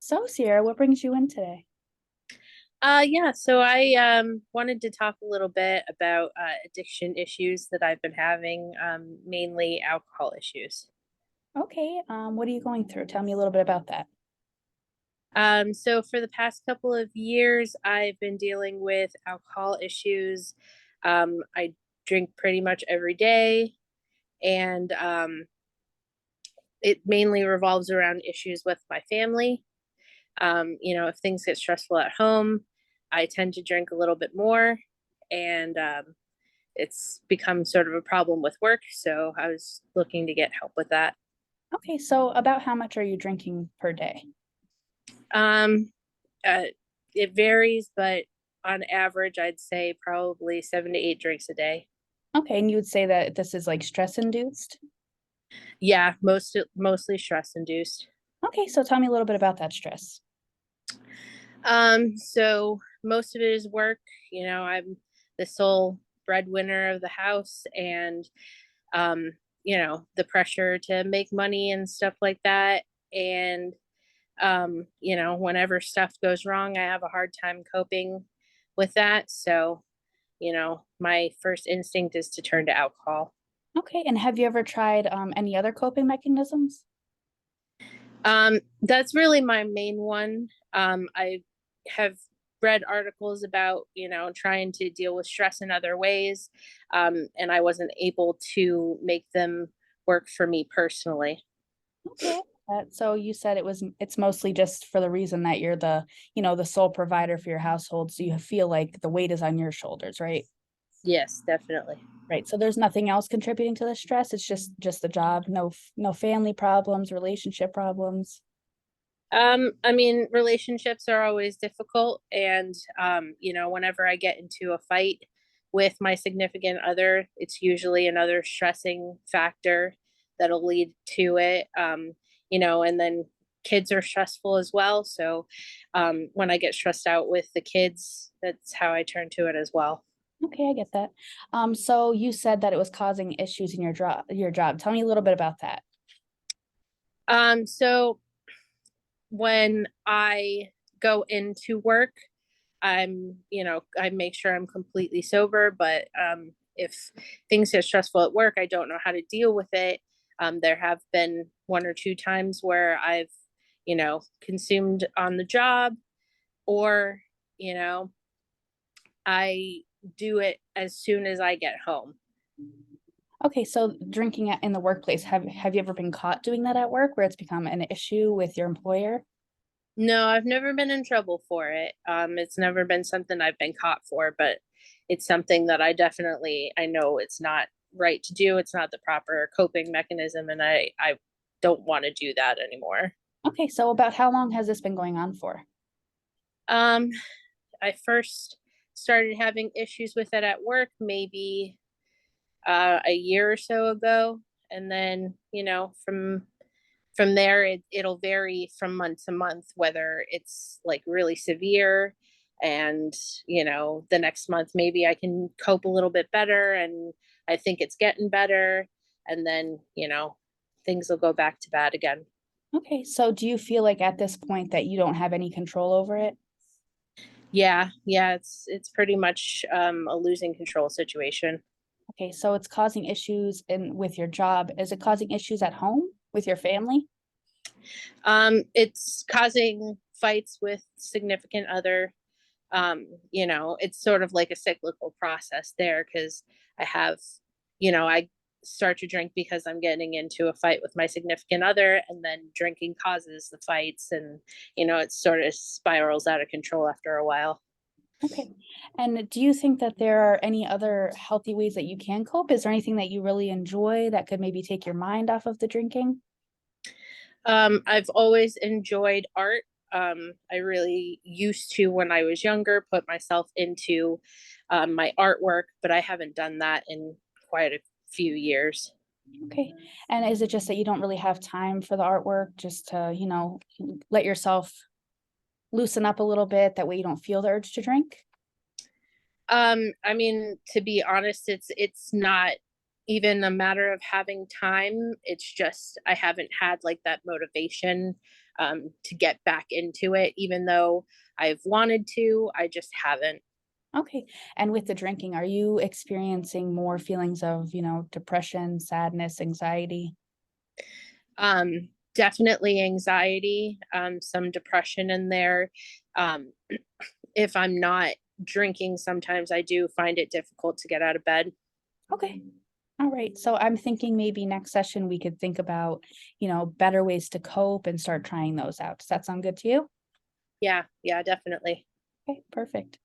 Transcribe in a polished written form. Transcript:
So, Sierra, what brings you in today? Yeah, so I wanted to talk a little bit about addiction issues that I've been having, mainly alcohol issues. Okay, what are you going through? Tell me a little bit about that. So for the past couple of years, I've been dealing with alcohol issues. I drink pretty much every day, and it mainly revolves around issues with my family. If things get stressful at home, I tend to drink a little bit more, and it's become sort of a problem with work. So I was looking to get help with that. Okay, so about how much are you drinking per day? Um, uh, it varies, but on average, I'd say probably 7 to 8 drinks a day. Okay, and you would say that this is like stress induced? Yeah, mostly stress induced. Okay, so tell me a little bit about that stress. So most of it is work. I'm the sole breadwinner of the house, and um, the pressure to make money and stuff like that. And whenever stuff goes wrong, I have a hard time coping with that. So, my first instinct is to turn to alcohol. Okay, and have you ever tried any other coping mechanisms? That's really my main one. I have read articles about, trying to deal with stress in other ways, and I wasn't able to make them work for me personally. Okay. So you said it's mostly just for the reason that you're the sole provider for your household, so you feel like the weight is on your shoulders, right? Yes, definitely. Right. So there's nothing else contributing to the stress. It's just the job. No family problems, relationship problems. I mean, relationships are always difficult. And, whenever I get into a fight with my significant other, it's usually another stressing factor that'll lead to it. And then kids are stressful as well. So, when I get stressed out with the kids, that's how I turn to it as well. Okay, I get that. So you said that it was causing issues in your job. Tell me a little bit about that. So when I go into work, I make sure I'm completely sober, but if things get stressful at work, I don't know how to deal with it. There have been one or two times where I've, consumed on the job, or, you know, I do it as soon as I get home. Okay, so drinking in the workplace, have you ever been caught doing that at work where it's become an issue with your employer? No, I've never been in trouble for it. It's never been something I've been caught for, but it's something that I know it's not right to do. It's not the proper coping mechanism, and I don't want to do that anymore. Okay, so about how long has this been going on for? Um, I first started having issues with it at work maybe a year or so ago, and then from there it'll vary from month to month whether it's like really severe, and the next month maybe I can cope a little bit better, and I think it's getting better, and then things will go back to bad again. Okay, so do you feel like at this point that you don't have any control over it? Yeah, it's pretty much a losing control situation. Okay, so it's causing issues in with your job. Is it causing issues at home with your family? It's causing fights with significant other. It's sort of like a cyclical process there, because I have, I start to drink because I'm getting into a fight with my significant other, and then drinking causes the fights, and it sort of spirals out of control after a while. Okay. And do you think that there are any other healthy ways that you can cope? Is there anything that you really enjoy that could maybe take your mind off of the drinking? I've always enjoyed art. I really used to, when I was younger, put myself into my artwork, but I haven't done that in quite a few years. Okay. And is it just that you don't really have time for the artwork just to, let yourself loosen up a little bit? That way you don't feel the urge to drink? I mean, to be honest, it's not even a matter of having time. It's just I haven't had like that motivation. to get back into it, even though I've wanted to, I just haven't. Okay. And with the drinking, are you experiencing more feelings of, depression, sadness, anxiety? Definitely anxiety, some depression in there. Um, if I'm not drinking, sometimes I do find it difficult to get out of bed. Okay. All right. So I'm thinking maybe next session we could think about, better ways to cope and start trying those out. Does that sound good to you? Yeah, yeah, definitely. Okay, perfect.